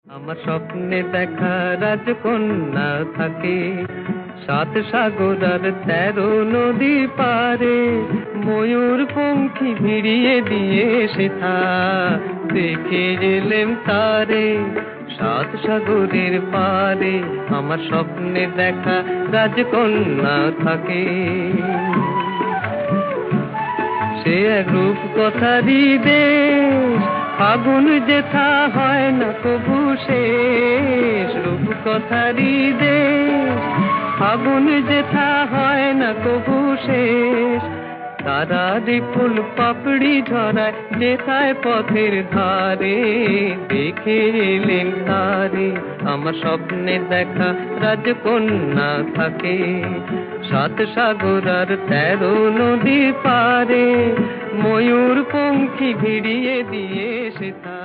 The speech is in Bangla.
আমার স্বপ্নে দেখা রাজকন্যা থাকে 7 সাগর আর 13 নদী পারে। ময়ূর পঙ্খী ভিড়িয়ে দিয়ে সেথা দেখে এলেম তারে 7 সাগরের পারে। আমার স্বপ্নে দেখা রাজকন্যা থাকে। সে এক রূপ কথারই দেশ, ফাগুন যেথা হয় না কবু শেষ। রূপ কথারই দেশ, ফাগুন যেথা হয় না কবু শেষ। তারারি ফুল পাপড়ি ঝরায় যেথায় পথের ধারে, দেখে এলেন তারে। আমার স্বপ্নে দেখা রাজকন্যা থাকে 7 সাগর আর 13 নদী পারে। ময়ূর পঙ্খী ভিড়িয়ে দিয়ে সেথা